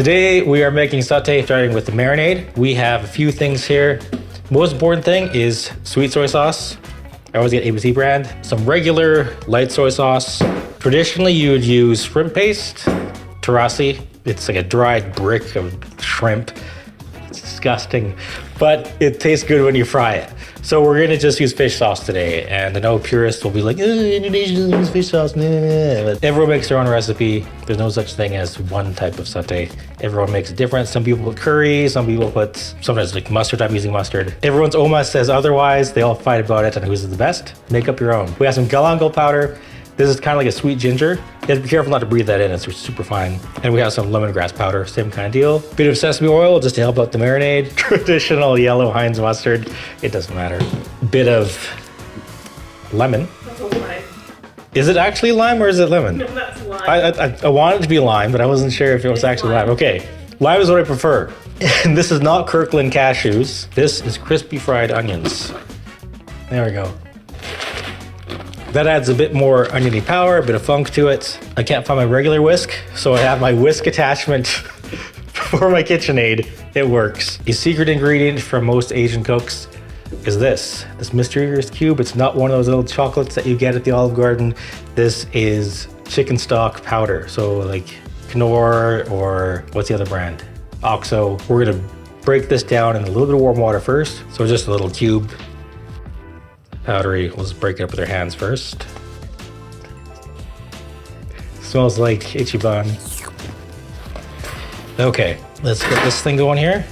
Today we are making satay starting with the marinade. We have a few things here. Most important thing is sweet soy sauce. I always get ABC brand. Some regular light soy sauce. Traditionally you would use shrimp paste, terasi. It's like a dried brick of shrimp. It's disgusting, but it tastes good when you fry it. So we're gonna just use fish sauce today, and I know purists will be like, Indonesia doesn't use fish sauce. But everyone makes their own recipe. There's no such thing as one type of satay. Everyone makes it different. Some people put curry, some people put, sometimes like mustard. I'm using mustard. Everyone's oma says otherwise. They all fight about it and who's the best. Make up your own. We have some galangal powder. This is kind of like a sweet ginger. You have to be careful not to breathe that in, it's super fine. And we have some lemongrass powder, same kind of deal. Bit of sesame oil just to help out the marinade. Traditional yellow Heinz mustard, it doesn't matter. Bit of lemon. That's a lime. Is it actually lime or is it lemon? No, that's lime. I want it to be lime, but I wasn't sure if it was actually lime. Okay, lime is what I prefer. And this is not Kirkland cashews. This is crispy fried onions. There we go. That adds a bit more oniony power, a bit of funk to it. I can't find my regular whisk, so I have my whisk attachment for my KitchenAid. It works. A secret ingredient from most Asian cooks is this mysterious cube. It's not one of those little chocolates that you get at the Olive Garden. This is chicken stock powder. So like Knorr or what's the other brand? Oxo. We're gonna break this down in a little bit of warm water first. So just a little cube. Powdery. We'll just break it up with our hands first. Smells like Ichiban. Okay, let's get this thing going here.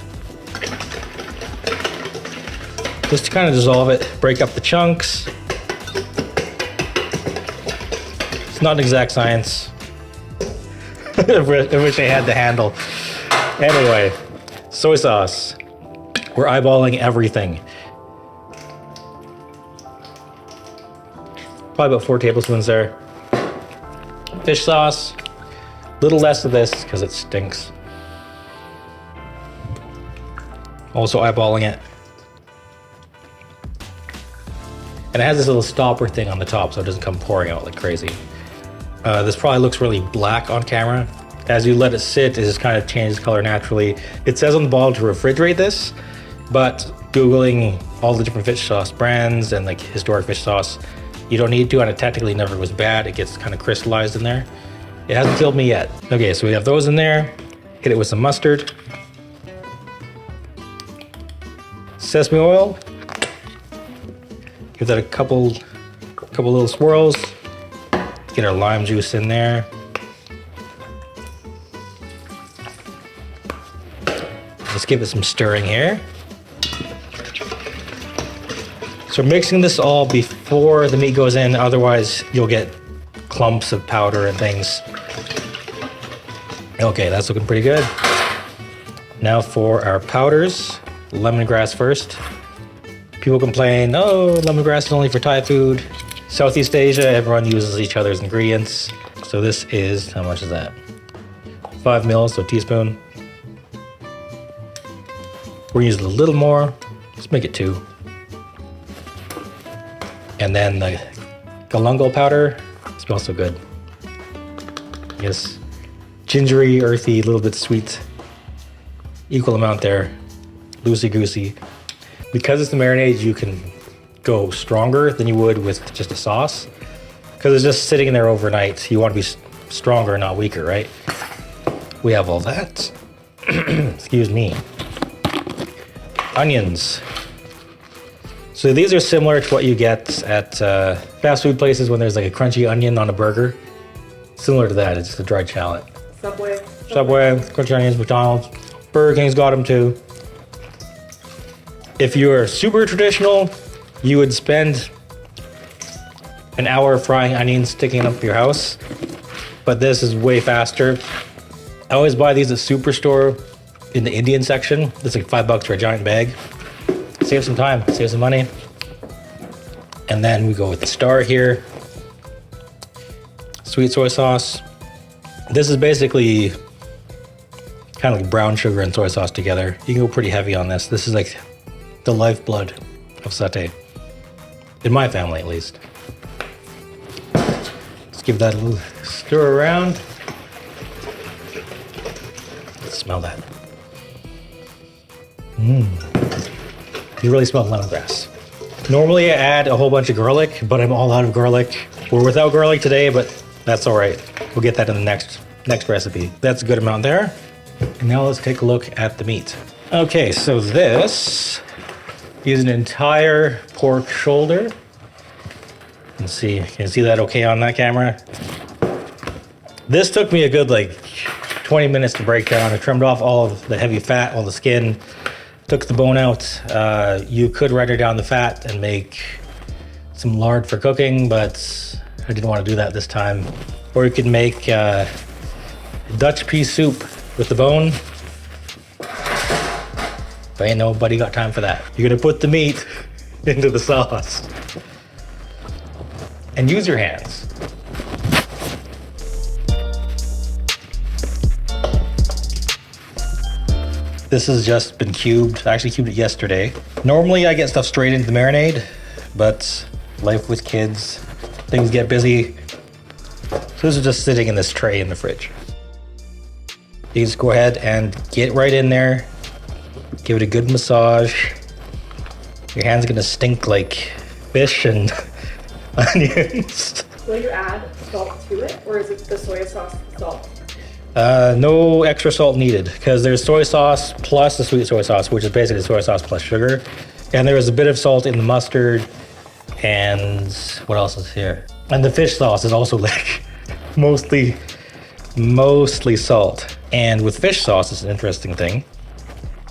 Just to kind of dissolve it, break up the chunks. It's not an exact science. I wish I had the handle. Anyway, soy sauce. We're eyeballing everything. Probably about 4 tablespoons there. Fish sauce, a little less of this because it stinks. Also eyeballing it. And it has this little stopper thing on the top so it doesn't come pouring out like crazy. This probably looks really black on camera. As you let it sit, it just kind of changes color naturally. It says on the bottle to refrigerate this, but Googling all the different fish sauce brands and like historic fish sauce, you don't need to, and it technically never was bad. It gets kind of crystallized in there. It hasn't killed me yet. Okay, so we have those in there. Hit it with some mustard. Sesame oil. Give that a couple little swirls. Get our lime juice in there. Let's give it some stirring here. So mixing this all before the meat goes in, otherwise you'll get clumps of powder and things. Okay, that's looking pretty good. Now for our powders, lemongrass first. People complain, oh, lemongrass is only for Thai food. Southeast Asia, everyone uses each other's ingredients. So this is, how much is that? 5 mils, so a teaspoon. We're using a little more, let's make it 2. And then the galangal powder smells so good. Yes, gingery, earthy, a little bit sweet. Equal amount there, loosey-goosey. Because it's the marinade, you can go stronger than you would with just a sauce. Because it's just sitting in there overnight. You want to be stronger, not weaker, right? We have all that. Excuse me. Onions. So these are similar to what you get at fast food places when there's like a crunchy onion on a burger. Similar to that, it's just a dried shallot. Subway, crunchy onions, McDonald's. Burger King's got them too. If you're super traditional, you would spend an hour frying onions, sticking them up your house. But this is way faster. I always buy these at Superstore in the Indian section. It's like $5 for a giant bag. Save some time, save some money. And then we go with the star here. Sweet soy sauce. This is basically kind of like brown sugar and soy sauce together. You can go pretty heavy on this. This is like the lifeblood of satay. In my family, at least. Let's give that a little stir around. Smell that. You really smell lemongrass. Normally I add a whole bunch of garlic, but I'm all out of garlic. We're without garlic today, but that's all right. We'll get that in the next recipe. That's a good amount there. And now let's take a look at the meat. Okay, so this is an entire pork shoulder. Let's see, can you see that okay on that camera? This took me a good like 20 minutes to break down. I trimmed off all of the heavy fat, all the skin, took the bone out. You could render down the fat and make some lard for cooking, but I didn't want to do that this time. Or you could make Dutch pea soup with the bone. But ain't nobody got time for that. You're gonna put the meat into the sauce and use your hands. This has just been cubed. I actually cubed it yesterday. Normally I get stuff straight into the marinade, but life with kids, things get busy. So this is just sitting in this tray in the fridge. You just go ahead and get right in there. Give it a good massage. Your hand's gonna stink like fish and onions. Will you add salt to it, or is it the soy sauce and salt? No extra salt needed, because there's soy sauce plus the sweet soy sauce, which is basically soy sauce plus sugar. And there is a bit of salt in the mustard. And what else is here? And the fish sauce is also like mostly salt. And with fish sauce, it's an interesting thing.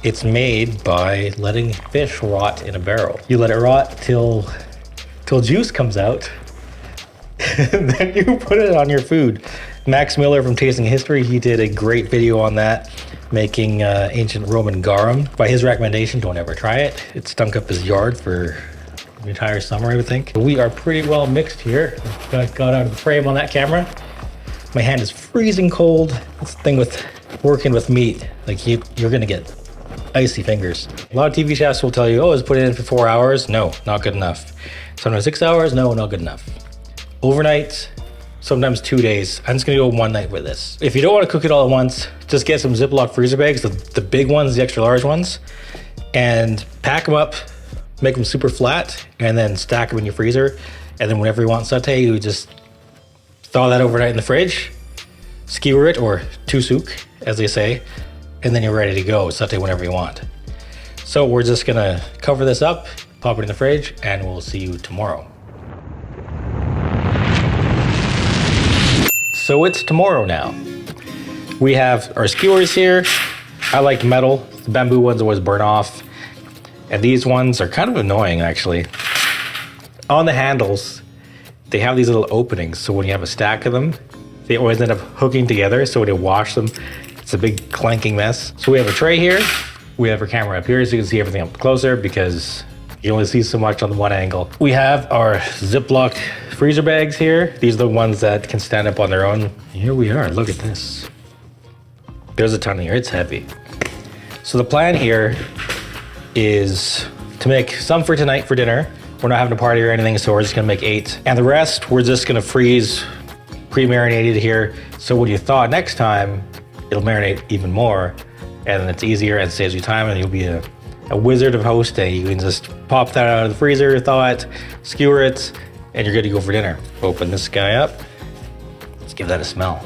It's made by letting fish rot in a barrel. You let it rot till juice comes out. And then you put it on your food. Max Miller from Tasting History, he did a great video on that, making ancient Roman garum. By his recommendation, don't ever try it. It stunk up his yard for the entire summer, I would think. We are pretty well mixed here. Got out of the frame on that camera. My hand is freezing cold. That's the thing with working with meat. Like you're gonna get icy fingers. A lot of TV chefs will tell you, oh, let's put it in for 4 hours. No, not good enough. Sometimes 6 hours, no, not good enough. Overnight, sometimes 2 days. I'm just gonna go one night with this. If you don't want to cook it all at once, just get some Ziploc freezer bags, the big ones, the extra large ones, and pack them up, make them super flat, and then stack them in your freezer. And then whenever you want satay, you just thaw that overnight in the fridge, skewer it, or tusuk, as they say, and then you're ready to go, satay whenever you want. So we're just gonna cover this up, pop it in the fridge, and we'll see you tomorrow. So it's tomorrow now. We have our skewers here. I like metal. The bamboo ones always burn off. And these ones are kind of annoying, actually. On the handles, they have these little openings. So when you have a stack of them, they always end up hooking together. So when you wash them, it's a big clanking mess. So we have a tray here. We have our camera up here so you can see everything up closer because you only see so much on the one angle. We have our Ziploc freezer bags here. These are the ones that can stand up on their own. Here we are, look at this. There's a ton here, it's heavy. So the plan here is to make some for tonight for dinner. We're not having a party or anything, so we're just gonna make 8. And the rest, we're just gonna freeze pre-marinated here. So when you thaw it next time, it'll marinate even more. And then it's easier and saves you time, and you'll be a wizard of hosting. You can just pop that out of the freezer, thaw it, skewer it, and you're good to go for dinner. Open this guy up. Let's give that a smell.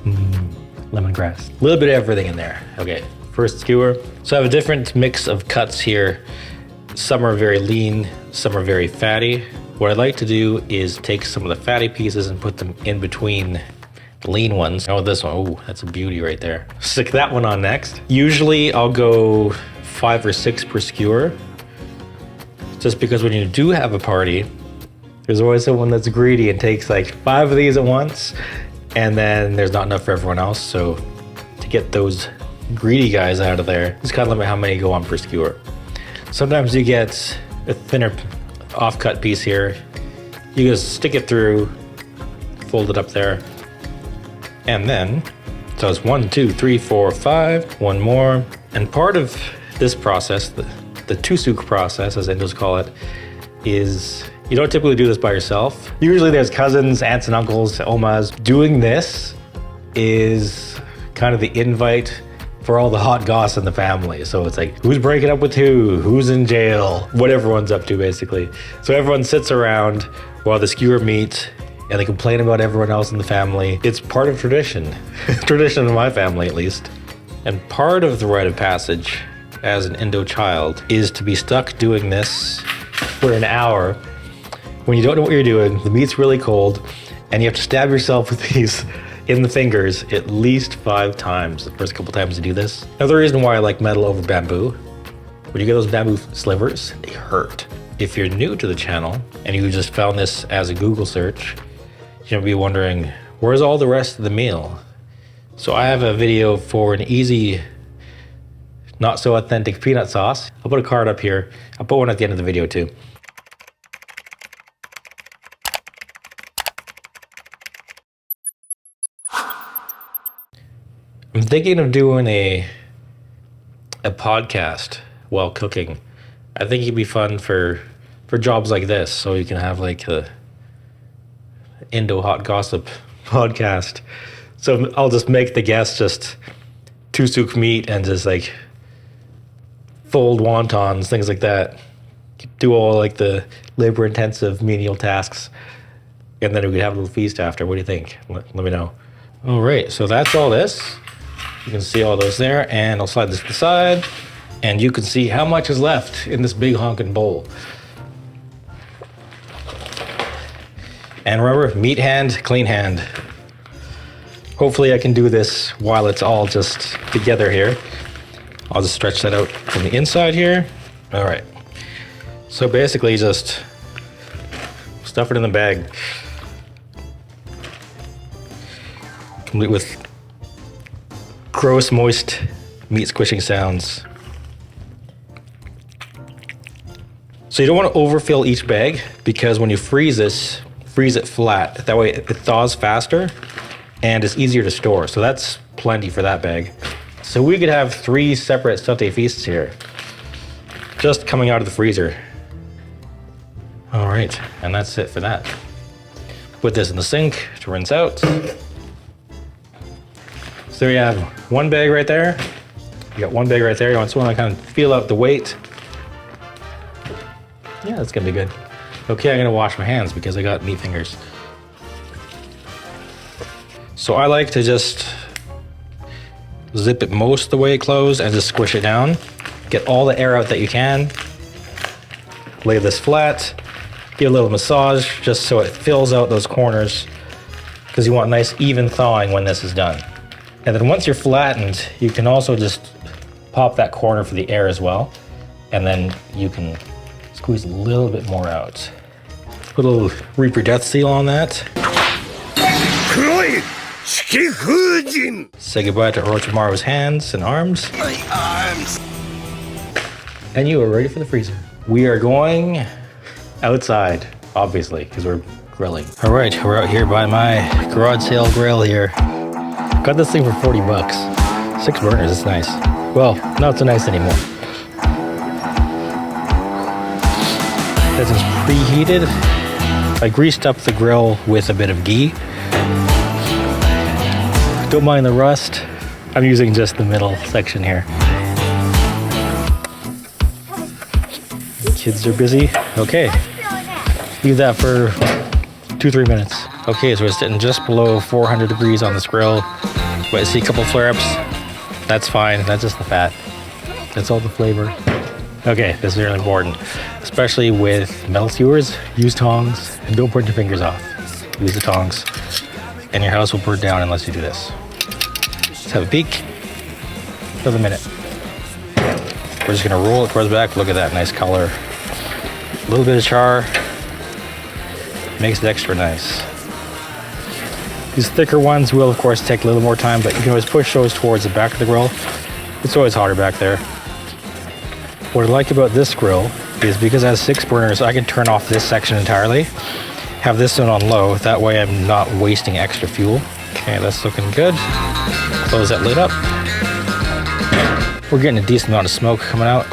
Lemongrass. A little bit of everything in there. Okay, first skewer. So I have a different mix of cuts here. Some are very lean, some are very fatty. What I'd like to do is take some of the fatty pieces and put them in between the lean ones. Oh, this one, oh, that's a beauty right there. Stick that one on next. Usually I'll go 5 or 6 per skewer, just because when you do have a party, there's always someone that's greedy and takes like 5 of these at once, and then there's not enough for everyone else. So to get those greedy guys out of there, just kind of limit how many go on per skewer. Sometimes you get a thinner offcut piece here. You just stick it through, fold it up there, and then, so it's 1, 2, 3, 4, 5, one more. And part of this process, the tusuk process, as Indos call it, is you don't typically do this by yourself. Usually there's cousins, aunts and uncles, omas. Doing this is kind of the invite for all the hot goss in the family. So it's like, who's breaking up with who? Who's in jail? What everyone's up to, basically. So everyone sits around while the skewer meets and they complain about everyone else in the family. It's part of tradition. Tradition in my family, at least. And part of the rite of passage as an Indo child is to be stuck doing this for an hour when you don't know what you're doing, the meat's really cold, and you have to stab yourself with these in the fingers at least 5 times the first couple times you do this. Another reason why I like metal over bamboo, when you get those bamboo slivers, they hurt. If you're new to the channel and you just found this as a Google search, you'll be wondering, where's all the rest of the meal? So I have a video for an easy, not so authentic peanut sauce. I'll put a card up here. I'll put one at the end of the video too. I'm thinking of doing a podcast while cooking. I think it'd be fun for jobs like this, so you can have like a Indo hot gossip podcast. So I'll just make the guests just tusuk meat and just like fold wontons, things like that. Do all like the labor intensive menial tasks. And then we could have a little feast after. What do you think? Let me know. All right, so that's all this. You can see all those there, and I'll slide this to the side, and you can see how much is left in this big honking bowl. And remember, meat hand, clean hand. Hopefully I can do this while it's all just together here. I'll just stretch that out from the inside here. All right. So basically just stuff it in the bag. Complete with gross, moist meat squishing sounds. So you don't want to overfill each bag because when you freeze this, freeze it flat. That way it thaws faster and it's easier to store. So that's plenty for that bag. So we could have 3 separate satay feasts here, just coming out of the freezer. All right, and that's it for that. Put this in the sink to rinse out. So there you have 1 bag right there. You got 1 bag right there. You want to kind of feel out the weight. Yeah, that's gonna be good. Okay, I'm gonna wash my hands because I got meat fingers. So I like to just zip it most of the way closed and just squish it down. Get all the air out that you can. Lay this flat. Give a little massage just so it fills out those corners because you want nice even thawing when this is done. And then once you're flattened, you can also just pop that corner for the air as well. And then you can squeeze a little bit more out. Put a little Reaper Death Seal on that. Say goodbye to Orochimaru's hands and arms. My arms. And you are ready for the freezer. We are going outside, obviously, because we're grilling. All right, we're out here by my garage sale grill here. Got this thing for 40 bucks. 6 burners, it's nice. Well, not so nice anymore. This is preheated. I greased up the grill with a bit of ghee. Don't mind the rust. I'm using just the middle section here. Kids are busy. Okay. Leave that for 2-3 minutes. Okay, so we're sitting just below 400 degrees on this grill. But I see a couple flare-ups. That's fine. That's just the fat. That's all the flavor. Okay, this is really important. Especially with metal skewers, use tongs and don't burn your fingers off. Use the tongs and your house will burn down unless you do this. Let's have a peek. Another minute. We're just gonna roll it towards the back. Look at that nice color. A little bit of char. Makes it extra nice. These thicker ones will of course take a little more time, but you can always push those towards the back of the grill. It's always hotter back there. What I like about this grill is because it has 6 burners, I can turn off this section entirely. Have this one on low, that way I'm not wasting extra fuel. Okay, that's looking good. Close that lid up. We're getting a decent amount of smoke coming out.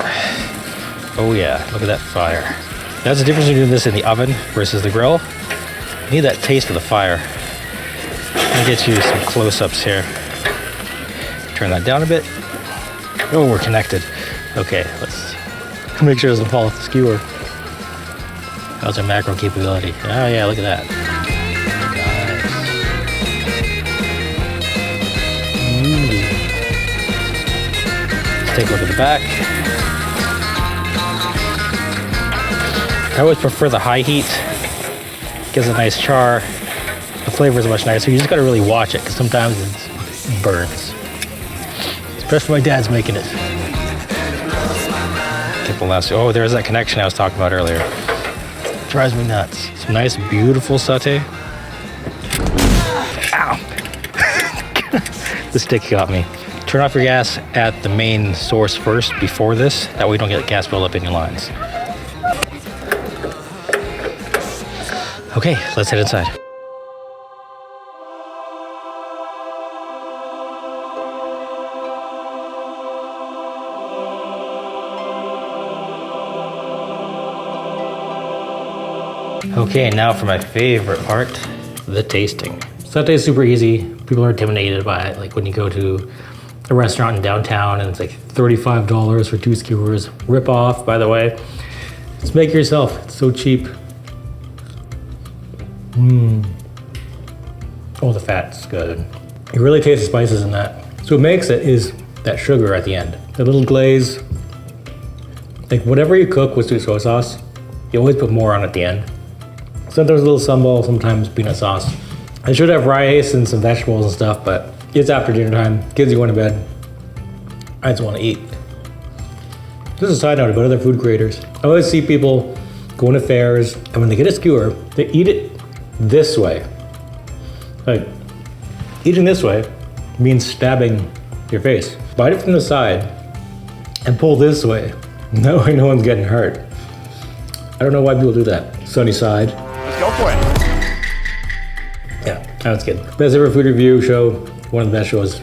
Oh yeah, look at that fire. That's the difference between doing this in the oven versus the grill. You need that taste of the fire. Let me get you some close-ups here. turn that down a bit. Oh, we're connected. Okay, let's make sure it doesn't fall off the skewer. How's our macro capability? Oh yeah, look at that. Nice. Let's take a look at the back. I always prefer the high heat. Gives a nice char. The flavor is much nicer. You just gotta really watch it because sometimes it burns. Especially my dad's making it. Oh, there's that connection I was talking about earlier. Drives me nuts. Some nice, beautiful satay. Ow! The stick got me. Turn off your gas at the main source first before this. That way you don't get gas buildup in your lines. Okay, let's head inside. Okay, now for my favorite part, the tasting. Satay is super easy. People are intimidated by it. Like when you go to a restaurant in downtown and it's like $35 for 2 skewers. Rip off, by the way. Just make it yourself. It's so cheap. Oh, the fat's good. You really taste the spices in that. So what makes it is that sugar at the end. The little glaze. Like whatever you cook with sweet soy sauce, you always put more on at the end. Sometimes a little sambal, sometimes peanut sauce. I should have rice and some vegetables and stuff, but it's after dinner time. Kids are going to bed. I just want to eat. Just a side note about other food creators. I always see people going to fairs, and when they get a skewer, they eat it this way. Like, eating this way means stabbing your face. Bite it from the side and pull this way. No way no one's getting hurt. I don't know why people do that. Sunny side. Let's go for it. Yeah, that's good. Best ever food review show. One of the best shows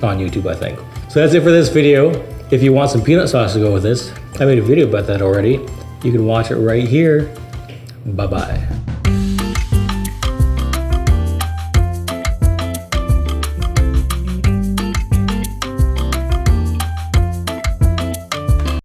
on YouTube, I think. So that's it for this video. If you want some peanut sauce to go with this, I made a video about that already. You can watch it right here. Bye-bye.